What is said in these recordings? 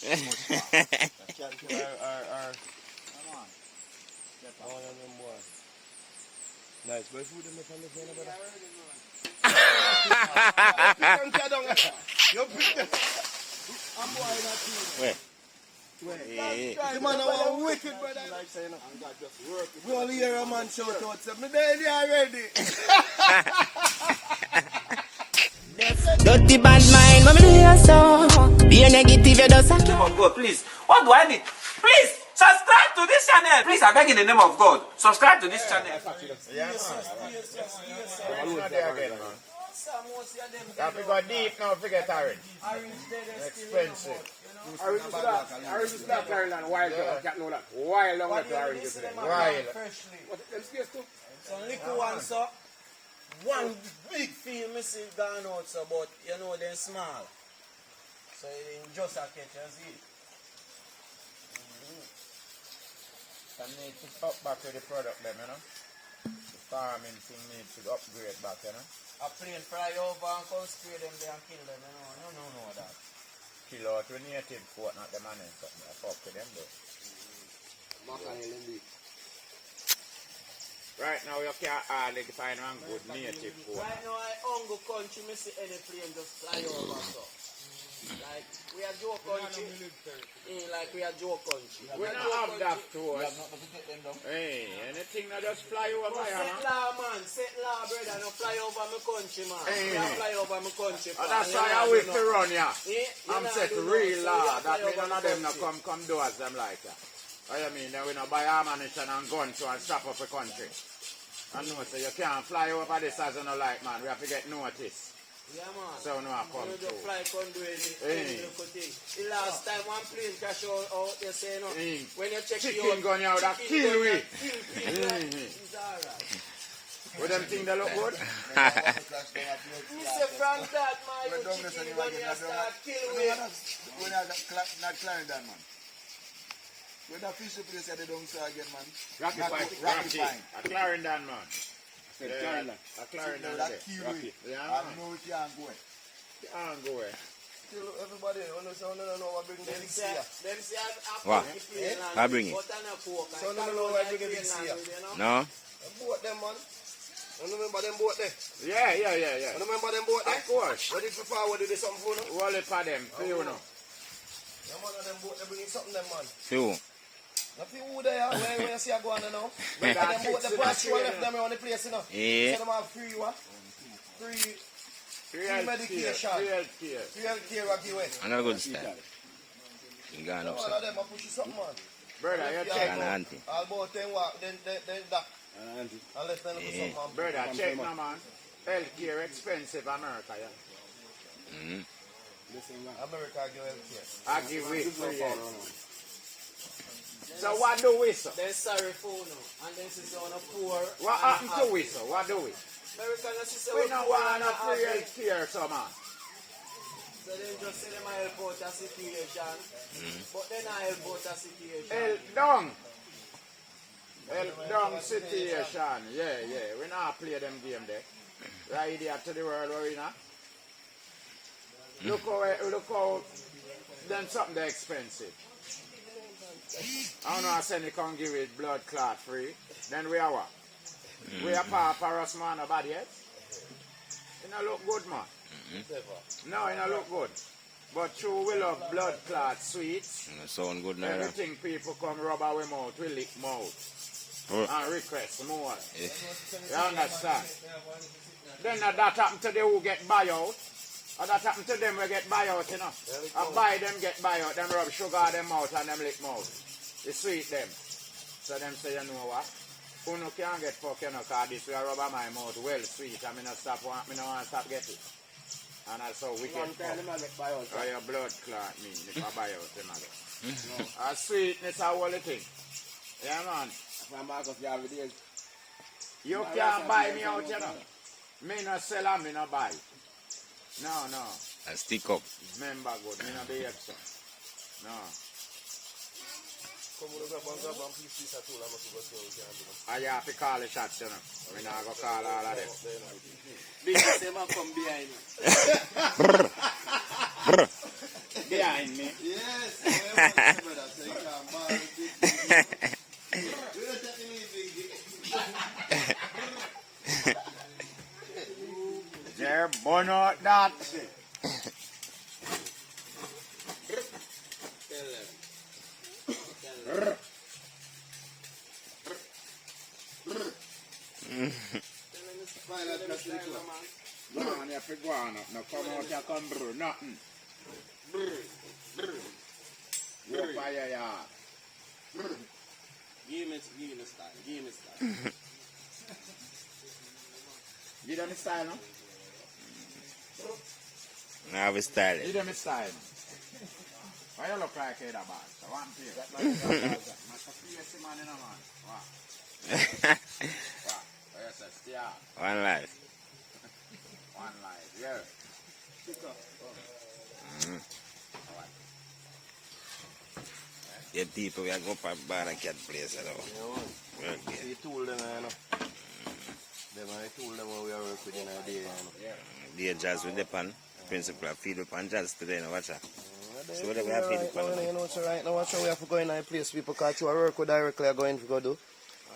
Can't kill our come on. One of them boys. Nice, but food them from the phone about that. You pick them. I'm boy not you. Where? The man are wicked, brother. Like saying, I'm God just working. We only hear a man shout out, say, me ready already. Dirty bad mind, mommy do you so. Be a negative, you do so. In the name of God, please. What do I need? Please, subscribe to this channel. Please, I beg in the name of God. Subscribe to this channel. That we go deep now, forget orange. Expensive. Orange is black, Ireland, wild. I can't know that. Wild, long way to orange is there. Wild. What them space too? So little one, so one big field missing gone out, so but you know they're small. So you just a catch and see. I need to up back to the product them, you know. The farming thing needs to upgrade back, you know. A plane fly over and come spray them there and kill them, you know. You don't know that. Kill out with native coat, not the man and something. I fuck to them though. Right now you can't hardly find one good native coat. Right now I hungry country, me see any plane just fly over so. Like we are Joe country. Like we are Joe country. We don't have that to us. Hey, anything that just fly over my Set man. law man, set law brother, no fly over my country man. Hey. You fly over my country. And that's why I wait to run, yeah. Yeah, I'm set real law. That means none of them no come do as them like that. What you mean? Then we no buy ammunition and guns to and stop up the country. And no, so you can't fly over this as you no like, man. We have to get notice. Yeah man. So no I come You through. just fly couldn't do anything. Hey. The last time one plane crash out you say no. Hey. When you check Chicken gun out that kill we. It's alright. Would them think they look good? Me say from that man, you chicken gun you start kill me. When I not Clarendon, man. When I fish the place, they don't say again, man. Rocky. A Clarendon man. Yeah, a Clarendon. That kiwi. Yeah, I man. know it can't go. Can't go away. Still, everybody, when they say, no, I bring them here. Them say, What? I bring it. So, no, I bring them here. No? Boat them, man. You remember them boat there? Yeah. You remember them boat there? Of course. What did you forward to do something for them? Roll it for them, for you know. Yeah, man, them boat, they bring something them, man. Who? Nothing who there, where you see I go on now. But That them boat, fits the in pass the you tree, left them on the place, you know. Yeah. So them have free, what? Free medication. Free healthcare, Rocky way. Another good style. You gone up, All sir. of them, I push you something, man. Brother, you Gone check. auntie. All about 10 walk, then that. Unless they look for something, man. Brother, check now, man. Healthcare expensive America, yeah. America give healthcare. I give it free health. So what do we, sir? They're sorry for no. And then since on a poor. What happened to we, sir? What do we? American sister We don't want no free healthcare, so man. So then just say them help out a situation. But then I help out a situation. Help down situation. Yeah. We not play them game there. Right here to the world where we not. Look how then something they expensive. I don't know, I said they can't give it blood clot free. Then we are what? We are paparazzi man about yet. It don't look good, man. No, it don't look good. But true, we love blood clot sweets. Sound good now. Everything people come rub our mouth, we lick mouth. And request more. You understand? Then that happen to them who get buyout. Or that happen to them who get buyout, you know. I buy them get buyout, them rub sugar them mouth and them lick mouth. They sweet them. So them say, you know what? Uno can't get fuck, you know, because this will rub my mouth well sweet. I mean, I don't want to stop getting it. And that's how we get fuck. Or your blood clot mean, if I buy out them again. And sweetness are all the thing. Yeah, man. You can't buy me out, you know. Me no sell and me no buy. No. And stick up. Remember good, me no behave so. No. I have to call the shots, you know. We not go call all of them. Because they man come behind me. Behind me? Yes. brother, so you can't borrow the big thing. We don't take the big thing. There, burn out that. No, man, you have to go on up. Now come out here, come brew, nothing. Go fire yard. Give me style. Give them a style, no? Now we started. Give them a style. Why you look like a bad? So one place. That's like Must face man in a man. Wow. Yes, yeah. One life. One life, yeah. Get people, we are going for bawdacat place. You know. Work there. We told them, you know. I told them how we are working in a day, you know. Dear Jazz with the pan. Principal of feed up on Jazz today, you know, watch out. So whatever we have feed up on. You know, so right now, watch how we have to go in a place. People catch you work with directly are going to go do.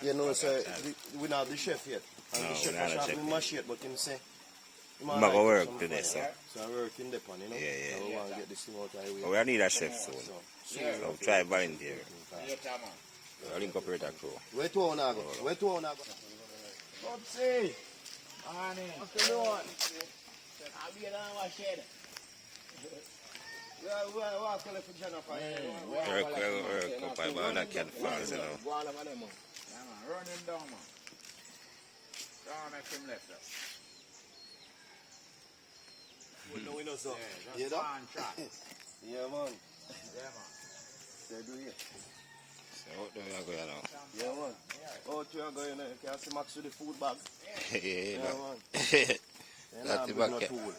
You know, so we not have the chef yet. And No, the chef we not have has chef been much yet, but him say. I'm going to work today, so. So I work in the pan, you know. Yeah. So we want to get this thing out of the way. But we need a chef soon. So try volunteer. Later, man. I'll incorporate a crew. Where to on go? Where to on go? Popsy. Honey. Afternoon. I'll be in our shed. We are calling for Jennifer. Work up by bawdacat farms, you know. Yeah, man. Run him down, man. Don't make him left us. We know so. Yeah, You just know? one shot. Yeah, man. Yeah, man. They do it. So what do we are going now? Yeah, man. Oh, you are going there. You can see Max with the food bag. Yeah, man. That's the bring no bucket. tool.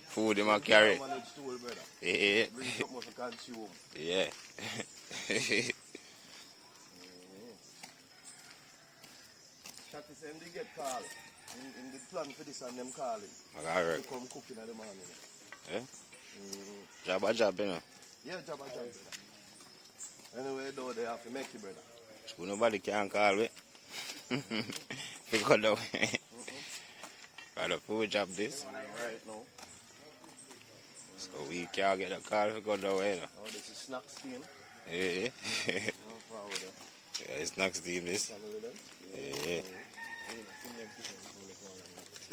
Food in my carry. Manage tool, brother. Yeah. Bring something to consume. Yeah. Shakti said they get called. In the plan for this and them calling. I got They work. come cooking in the morning. Job, you know. Yeah, job, brother. Anyway, though, they have to make it, brother. So nobody can call me. Because the way. For the food job this. Right now. So we can't get a call if we go the way. You know. Oh, this is snack steam. Yeah. No problem. Yeah, it's next team this. Family them. Yeah.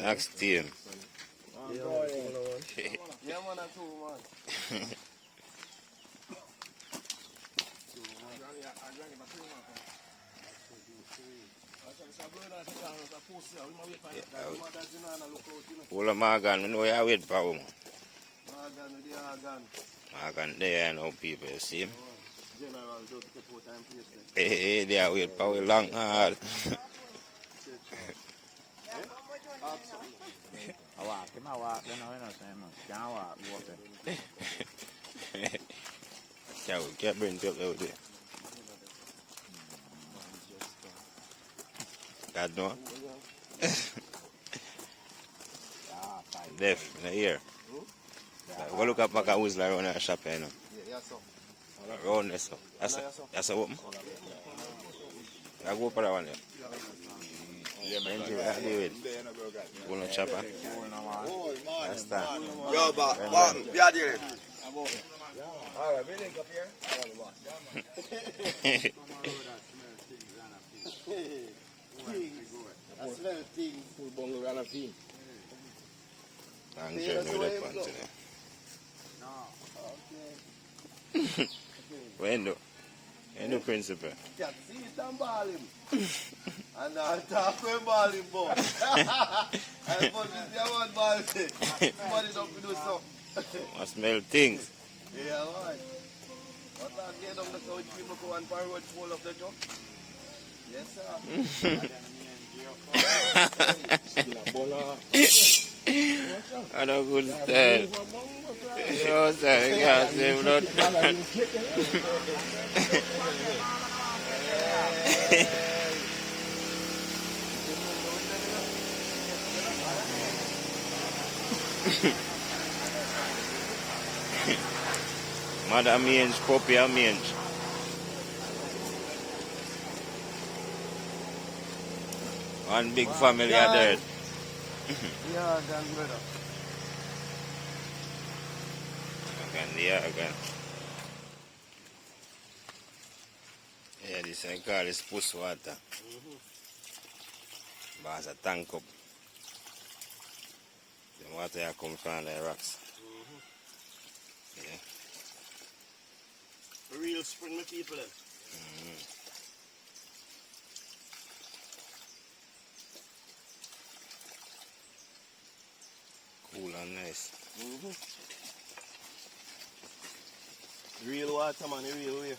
Next team. Yeah, man, and two, man. All of Morgan, we know you wait for him. Morgan, with the organ. Morgan there, you know, people, you see him. General, don't take out time place there. Hey, they are wait for we long hard. I walk, then I know, you know, can't walk, Yeah, we can't bring it up out there. God know. Deaf, in the ear. Go look up Maka Uzla around our shop, you know. Yeah, so. Around there, so. That's a open. I go for that one there. Yeah, man, you have to do it. Go no chopper. That's that. Yo, but we are there. Alright, we link up here. I smell things. Full bungle and a thing. I'm sure we that one today. Okay. When do? When do principal? Can't see it and ball him. And I'll talk when ball him, boy. And for this, you want ball him. Somebody don't do something. I smell things. Yeah, right. What are they down the south people go and forward full of the job? Yes, sir. I don't good style. Yo, sir, you can't save blood. Mother mange, puppy and mange. One big family of dirt. Yeah, Dan, brother. Again. Yeah, this I call this puss water. But it's a tank up. The water here come from the rocks. Yeah. Real spring, my people. Cool and nice. Real water, man, real way.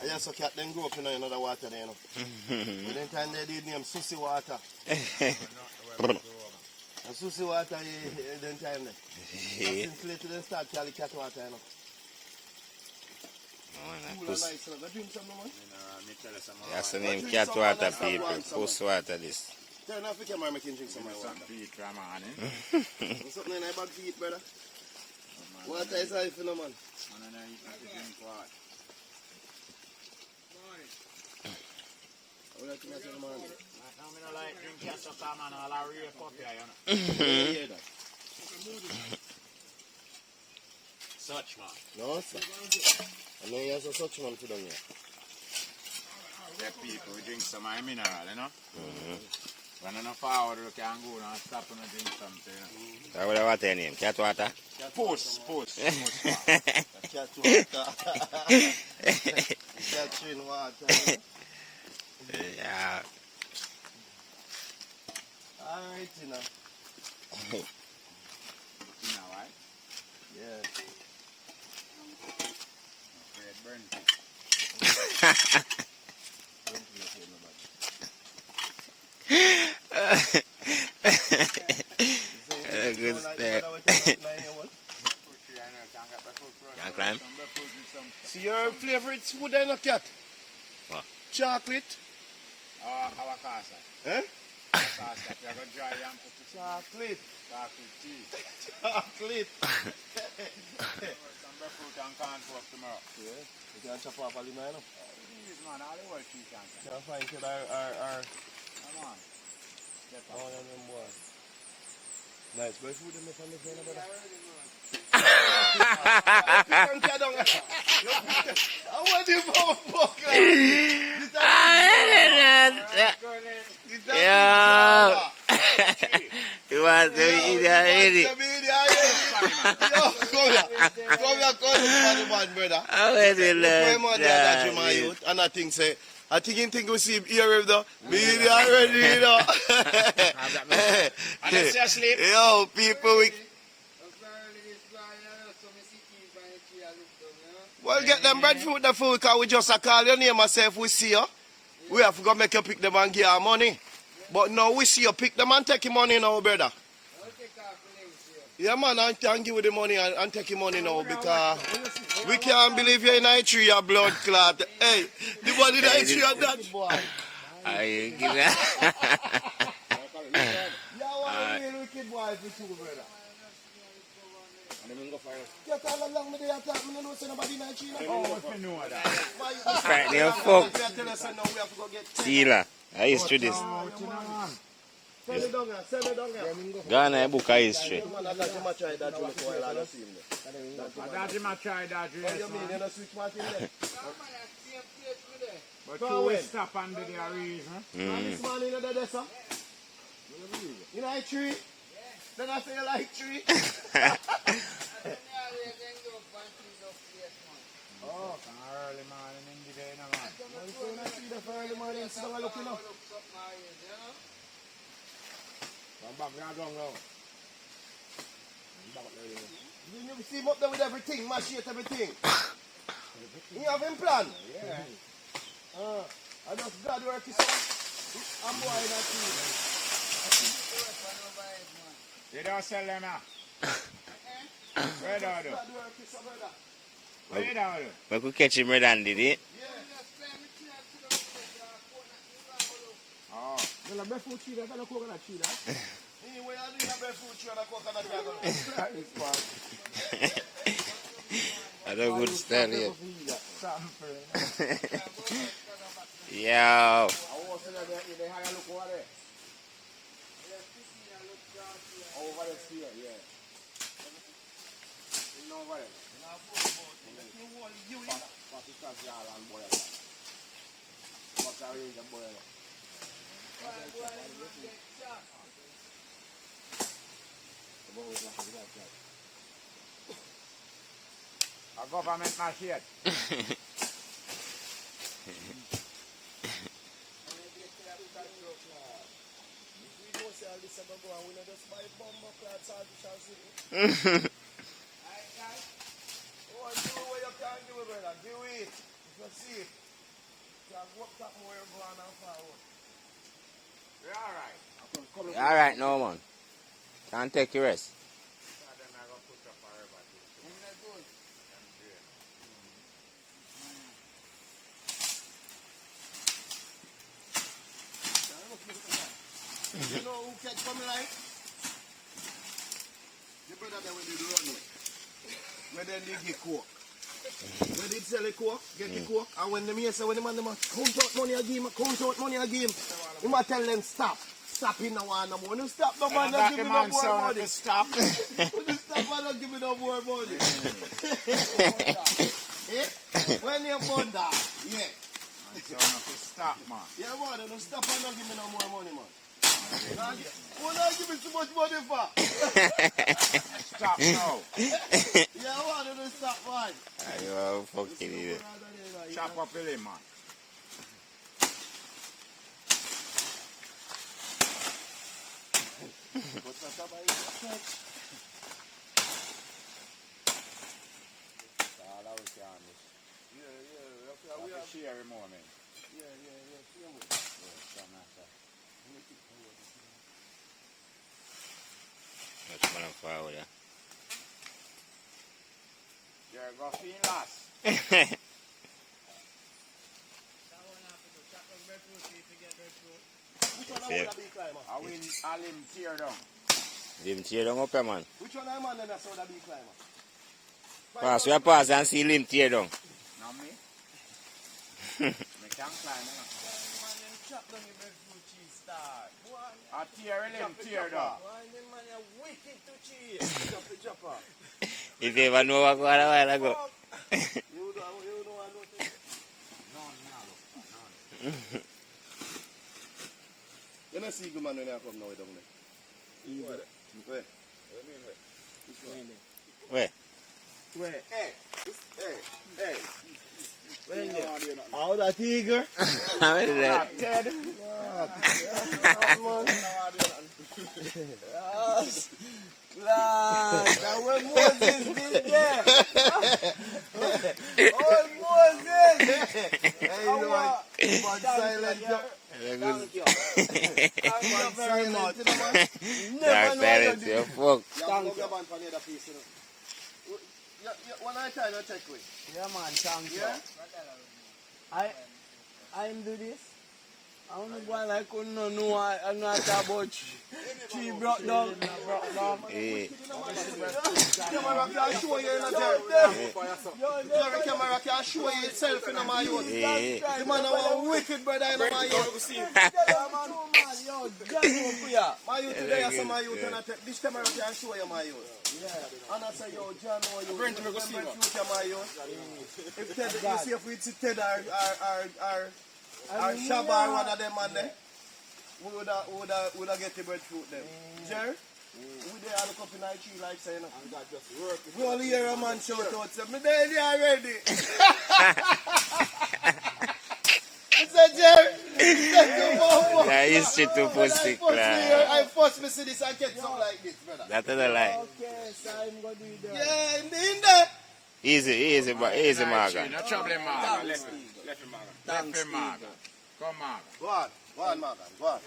I just saw cat them grow up in another water there, you know. But then time they did name Susie water. And Susie water, then time there. Since later they start calling cat water, you know. Cool and nice, you know. Go drink some, man. That's the name cat water, people. Puss water, this. Turn off the camera, I can drink some of my water. Something in my bag to eat, brother. Water is life, you know, man. I would like to make some money. Now I don't like drinking so come on all our real coffee, you know. You hear that? Such man. No, sir. I know you have such man to them here. The people we drink some mineral, you know. When I don't forward, you can go and stop and drink something, you know. What was your name? Cat water? Puss. Cat water. Cat train water. Yeah. Alright, you know. You know, right? Yeah. Red burn. Good step. Can't climb? See your favorite food in a cat? What? Chocolate. Avocado. Eh? Avocado. You have a dry yam to Chocolate. chocolate tea. Chocolate. Some fruit and corn for tomorrow. Yeah. You can chop off a little, you know. These man, all the world tree can. Can't find it our Come on. Get all of them boys. Nice. Boy, food in the family, brother. I want you to fuck. Yeah. You want to eat already? Yo, come here, brother. I already learned that. And I think we see here with the media already, you know. Yo, people, we... Well, get them breadfruit the food, because we just call your name and say if we see you, we have to go make you pick them and give our money. But now we see you pick them and take your money now, brother. Yeah, man, I can give you the money and take your money now, because we can't believe you're in a tree, your blood clot. Hey, the body in a tree and that. I give that. Yeah, real wicked boy for you, brother. Get all along with the attack, I don't know nobody in a tree. Oh, if you know that. Right there, fuck. Sealer. I used to this. Send it down here, send it down here. Ghana book history. Man, I got you much try that for a while, I don't see him there. I got him a try that dress, What do you mean, man. you don't switch match in there? But you will stop under the reason. This man in there, sir? You like tree? Then I say you like tree? Oh, early morning in the day, no man. I'm saying I see the early morning, so I'm looking up. Come back, we are going now. You see him up there with everything, machete everything. You have him plan? Yeah. I just God work his son. I'm boy in that tree. You don't sell them now. Where do you do? God work his son, brother. Where do you do? We could catch him red handed, eh? Oh. Well, I'm barefoot tree, I'm going to coconut tree, that. Anyway, I do have barefoot tree and a coconut tree. I don't good style here. Yo. I was in the higher look over there. Over the sphere, yeah. You know what? A government not yet. All right, no man. Can't take your rest. You know who catch coming like? The brother that when they do run it. When they get coke. When they sell the coke, get the coke. And when the man say, when the man count out money again, count out money again. You might tell them stop. Stop in the one no more. When you stop, no man, don't give me no more money. Stop. When you stop, man, don't give me no more money. When you burn that, yeah. Stop, man. Yeah, man, don't stop and don't give me no more money, man. Why not give me too much money for? Stop now. Yeah, man, don't stop, man. You are fucking idiot. Chop up Billy, man. Share him on it. Much man forward, yeah. You're going to feel last. I'll him tear down. Leave him tear down up here, man. Which one am I then that's the big climber? Pass, we pass and see him tear down. Not me. Me can't climb, you know. I tear him, tear down. If you ever know what going on a while ago. You don't see good man when I come now down there. Where? Where? Where? Hey. How that tiger? How is that? Ted. That when Moses did there. Oh, Moses. Hey, you know what? But silent. Thank you. Thank you very much. Dark silence, you fuck. Thank you. One at a time, I check with. Yeah, man, thank you. Yeah? I do this. I don't know why I couldn't know I'm not about tree brought down. Hey. Camera can show you in a Jerry. Camera can show you itself in my youth. Hey. The man is wicked brother in my youth. My youth today is my youth and I take this camera can show you my youth. And I say, yo, John, you remember future my youth. If Ted, you see if we see Ted or Shabba or one of them man there, we would have get the breadfruit them. Jerry? We there look up in our tree like saying, we only hear a man shout out, say, me there already. I said, Jerry, Yeah, you straight to pussy, class. I first me see this and get something like this, brother. That is a lie. Okay, so I'm going to do that. Yeah, in there. Easy, Morgan. No trouble, Morgan. Left him, Morgan. Come, Morgan. Go on, Morgan, go on.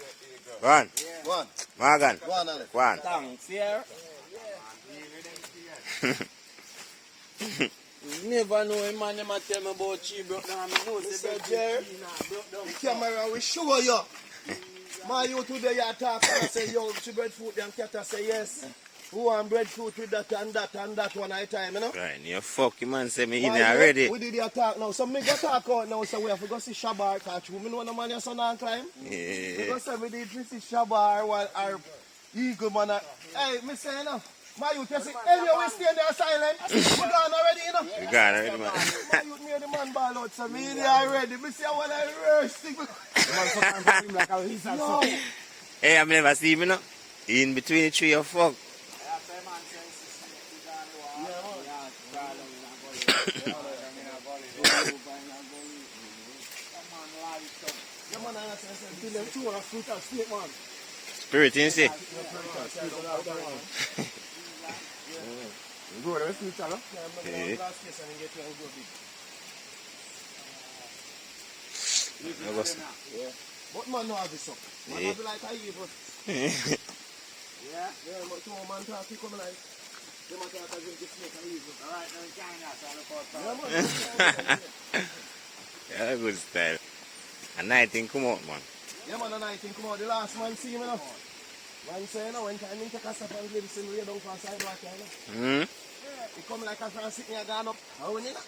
Go on. Go on. Morgan. Go on, Alex. Go on. Thanks, yeah. Never know a man never tell me about tree broke down. I know say Jerry, the camera will show you. My youth today you talk and I say, yo, she breadfruit and cat I say yes. Who want breadfruit with that and that and that one at a time, you know? Right, you fucking man say me in Why already. we did your talk now. So me go talk out now, so we have to go see Shabar catch. We know the man your son and climb. Yeah. Because we did see Shabar while our eagle man. Hey, me say you know. My youth, you see, Elio, we stay there silent. We gone already, you know. We got already, man. My youth made the man ball out, so me there already. Me say I want to roast thing. The man sometimes have him like a lizard. No. Hey, I've never seen him, you know. In between the tree of fuck. Spirit, you see? Go there, see each other. Yeah. But man no have this up. Man Yeah. have it like a evil. Yeah? Yeah, but two man talk to come like. They might talk as if it's like a evil. Alright, now in China, so I look out for Yeah, good style. A night thing come out, man. Yeah, man, and I think come out the last man see me now. Man say, you know, when time he take a step and listen way down from sidewalk, you know. Hmm? He come like a fan sitting here gone up. How you know?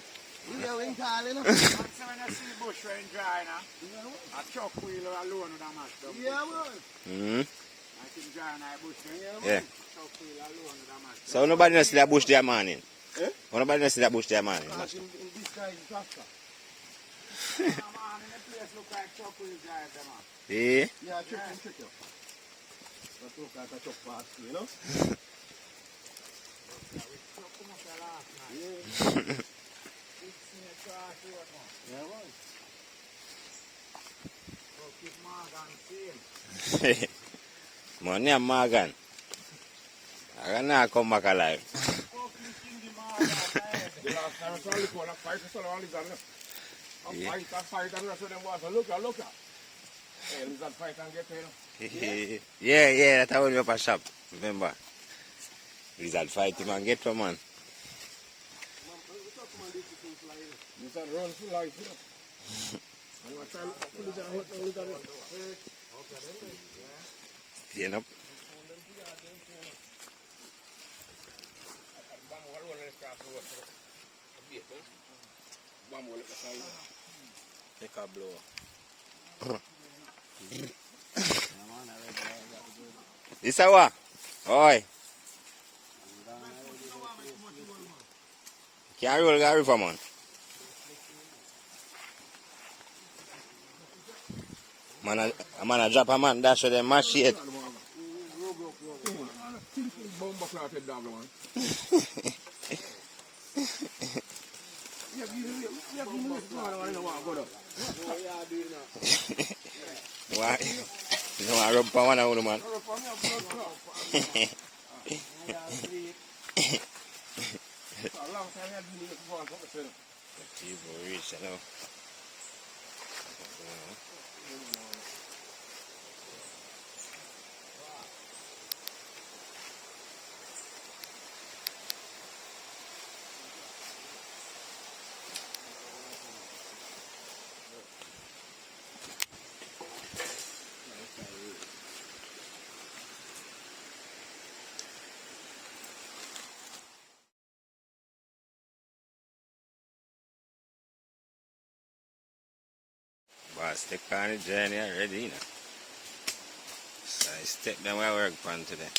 You know, when tall, you know. Man, so when you see bush when dry, now, a truck wheel alone with a match up. Yeah, man. Hmm? I think dry now, bush when Yeah. truck wheel alone with a match. So nobody knows see that bush there morning? Eh? Nobody knows see that bush there morning? Because in this guy is tractor. Man, in the place look like truck wheel drive them up. Yeah? Yeah, trick him, trick you. That look like a truck pass, you know. Truck come up there last night. Yeah. Big snake cross road, man. Yeah, man. So keep Morgan same. Money and Morgan. I cannot come back alive. Fucking Kingy Morgan, man. The last time I saw the corner fight, I saw all lizard. Yeah. Fight, and the rest of them was, look. Hey, lizard fight and get paid. Yeah, that's how we up a shop. Remember? Lizard fight him and get from man. Lizard run full life, you know. And I try to look at lizard. Stand up. Take a blow. This a what? Oi. Can't roll the river, man. Man a drop a man, dash with them mash it. Bomba clotted dog, man. Why? You know I rub for one of them, man. People rich, you know. But stick on the journey already, you know. So I step down where I work on today.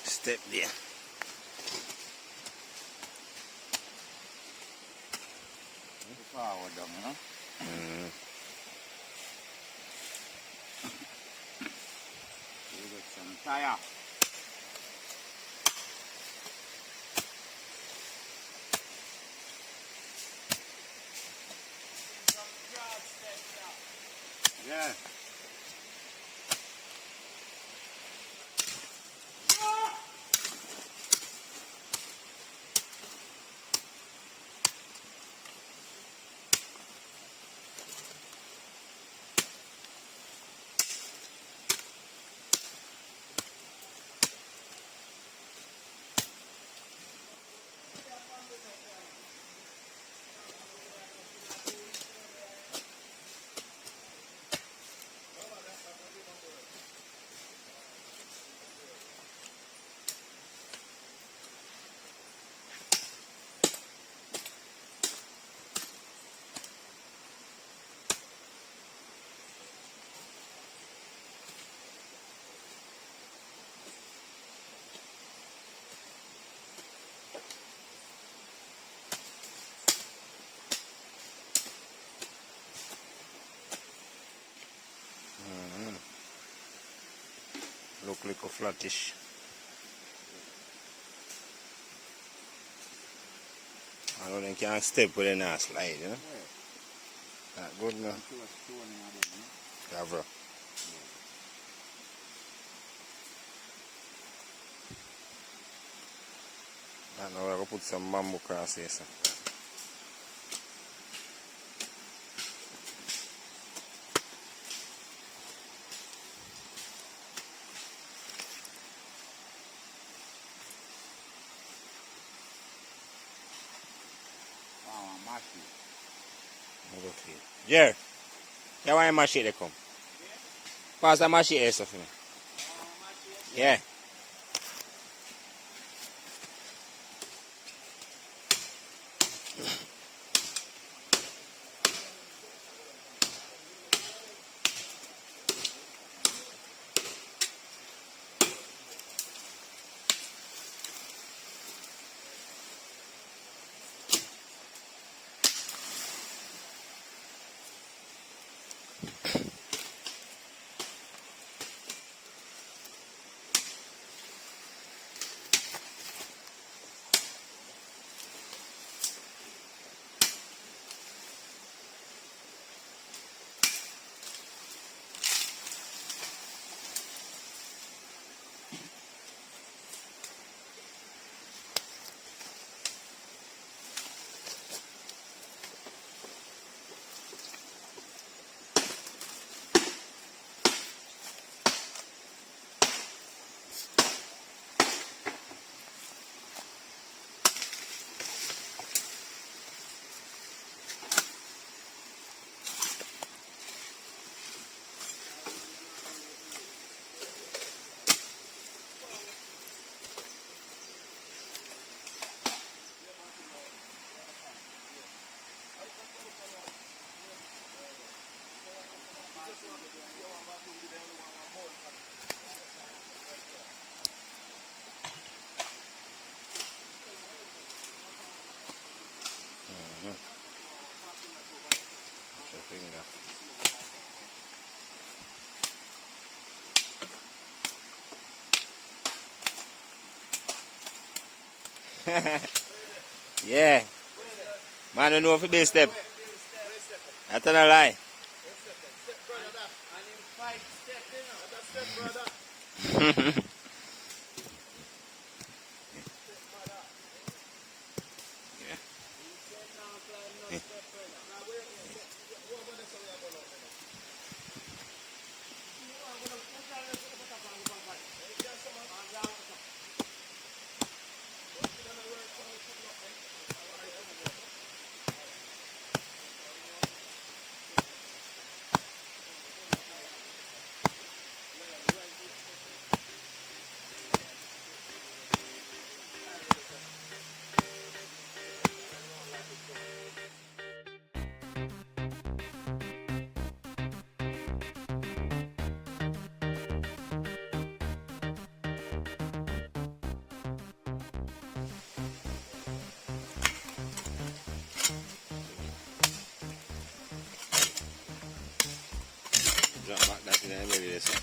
Step there. Forward down, you know? Mm. You get some tire. Yeah. little flattish. I know they can't step with it and slide, you know. That good now. Cover. And now we're going to put some bamboo cross here. So. Jer, you want to mash it they come? Pass the mash it stuff for me. Yeah. Yeah. Man, I know if you base step. I tell a lie. Drop back that in there, maybe this one.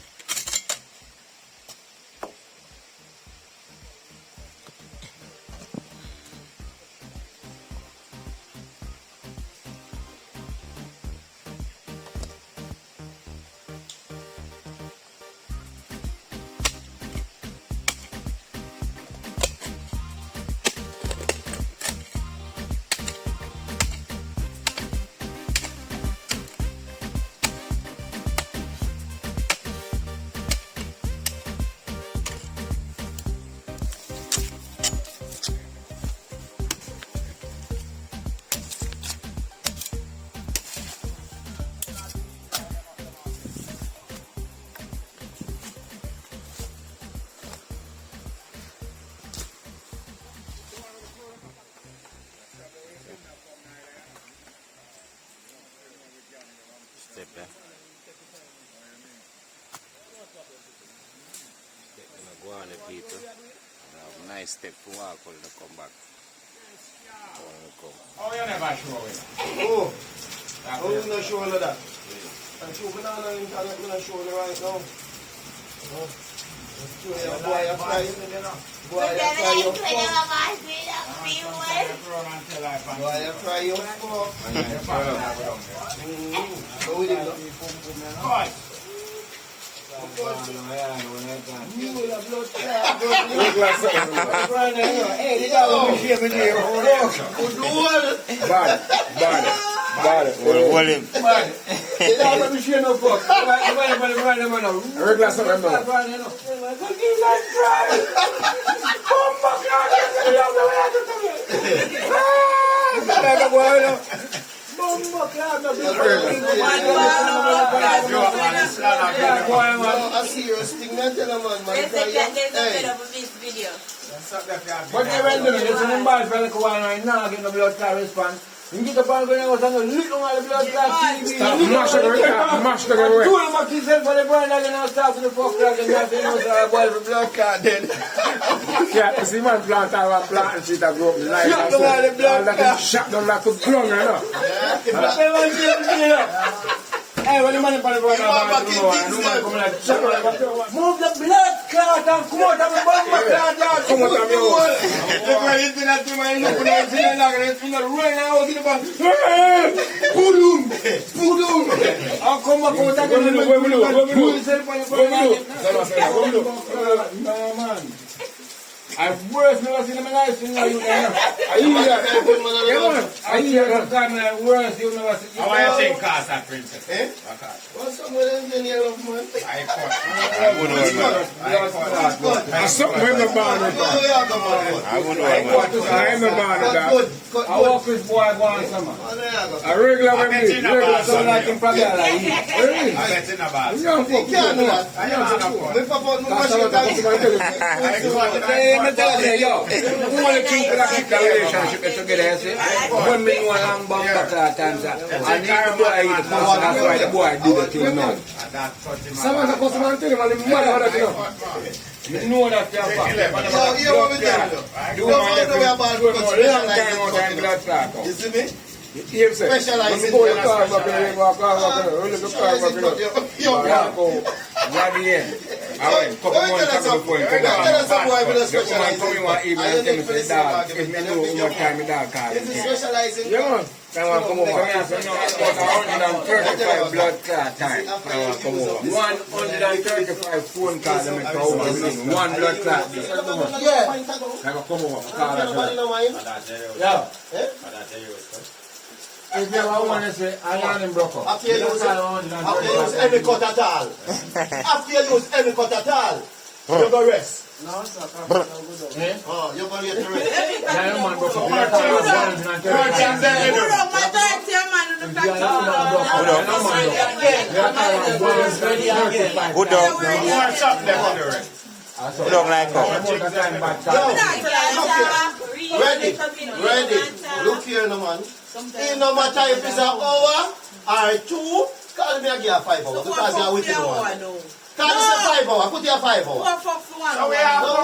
Step there. Step gonna go on the people. And have a nice step to walk when they come back. When they come. Oh, you never show it. Oh, I'm not sure of that. I'm sure I'm not show it right now. Boy, I try. Boy, I try your fuck. Boy, I try your fuck. Go with him, though. Hold him. A serious thing, man, tell a man. Hey. But they went to me, it's an bad fella who right now getting the blood clot response. You get the ball going on and lick on the blood clot TV. Mash the way. Two of them kids for the brand again now start with the fuck clot and nothing else a boy for blood clot then. Yeah, see man plant our plant and shit a grow up life. Shut down all the blood clot. Shut down like a ground, you know. Hey, what the money for the brand move the blood clot and come out of the bomb clot. Come out of your house. If I hit that to my look and I see that like it's going to run out in the ball. Boom. I'll come back out again. No, man. I've worse never seen in my life since I hear that worse you never seen. How do you think cars are princess? What's some of them in here, man? That's something with my barn. I walk with boy one summer. A regular with me. Regular so like him probably like I bet in a bar. You can't do that. Me pop out my machine. I'm telling you, yo, who want to keep a relationship together, see? When me want to bomb back at times, I need the boy eat the person, that's why the boy do the thing now. Someone's supposed to tell him, and the mother what you know. You know that you're back. Yo, you know what we do? You don't know where about specializing. You see me? Specializing. When we go to the car, I went a couple months before you come back. The woman come in one evening and tell me, say, dog, if me know how much time my dog calls. Is it specializing? Yeah, man. I want to come over. I said, no, it's about 135 blood clot time. I want to come over. 135 phone calls I make over. One blood clot. Yeah. I will come over. Nobody know mine? Yeah. If you ever want to say, I learned in Bruck. After you use any cut at all. After you use any cut at all, you go rest. No, it's not. Oh, you're going to get to rest. Yeah, man, Bruck. Who don't like Ready. Look here, no man. It no matter if it's an hour or 2, call me and give you 5 hours because you're within 1. Call me 5 hours, put you 5 hours. So we have No,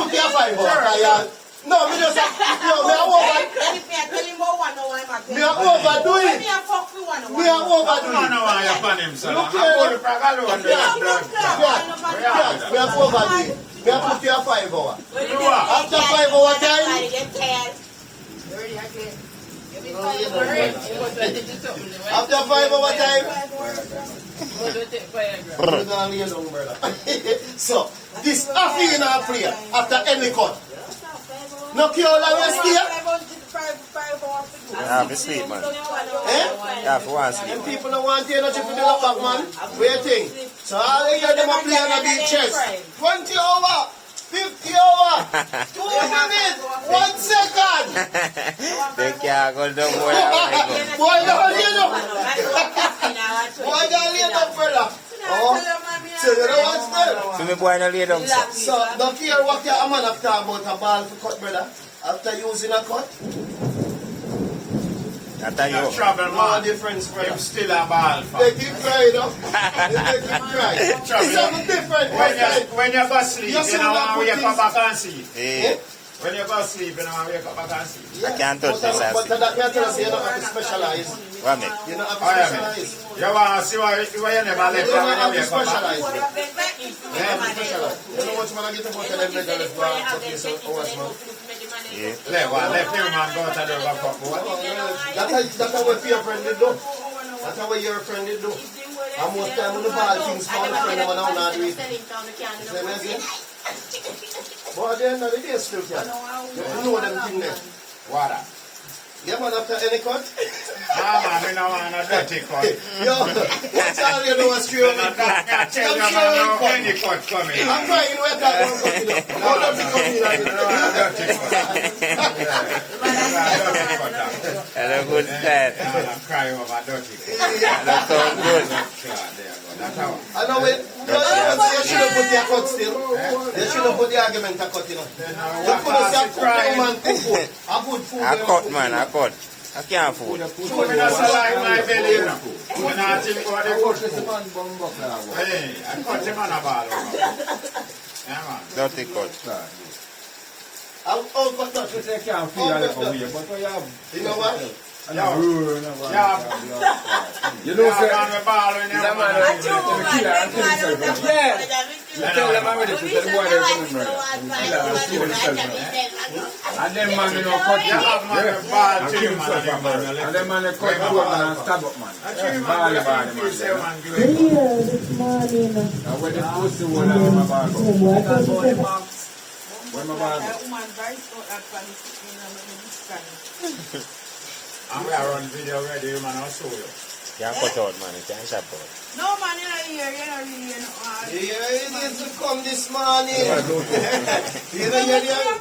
put you 5 hours. No, me just no, me overdo it. Me overdo it. Look here. Me overdo it. Me put you 5 hours. After 5 hour time. After 5 hour time. So, this after you not play, after any cut. No cure all rest here. I have to sleep, man. I have to want to sleep. Them people don't want energy for the lock back, man. Waiting. So all they hear them a play on a big chest. 20 over, 50 over, 2 minutes, 1 second. They can't go down more. Boy, don't lay down. Boy, don't lay down, brother. Oh, so you know what's good? So me boy no lay down, sir. So, don't care what your man have talk about a ball for cut, brother. After using a cut, After you. trouble, no man. difference, brother. Him still a ball. They keep crying, though. They keep crying. It's something different. When you go sleep, You you see don't that want to put wake up back and see. Eh, When you go sleep, you don't want to wake up back and see. I can't touch this. But that can't tell us you don't have to specialize. What me? You don't have to Oh, yeah, specialize. You want to see what you never left You don't have to away from specialize. You have to specialize. You know what man I get about the level that is going to be so hours, man. Left him man go to the back up. That's how what your friend did do. That's how what your friend did do. And most time when the ball things for the friend of man now not do it. See me say? But at the end of the day still can. You know them thing there. What that? Yeah man, after any cut? Nah man, we don't want a dirty cut. Yo, what's all you know is true? I tell you man, no any cut coming. I'm trying to work out one cut, you know. How does it come in like That's a good style. I'm crying over dirty cut. That sounds good. That's how. I know it. You should have put your cut still. You should have put the argument to cut, you know. You could have said cook man, cook food. A good food. I cut, man, I cut. I can't food. Show me that's like my belly, you know. When I think about the good food. Hey, I cut him on a ball. Yeah, man. Dirty cut. Oh, but not. They can't feel like a weird, but we have. You know what? You know, say on the ball in your man. yeah. You tell them I'm ready to tell the boy they're coming, brother. And then man, you know, cut You have man the ball to you, man. and then man, they cut the road man and stab up, man. Ball, man. This morning. And when they post the one, I'm about to go. When my ball I'm going to run video ready, man. I'll show you. Can't cut out, man. Can't chop out. No man, you're not here, you're not really, Yeah, it is to come this morning. You know,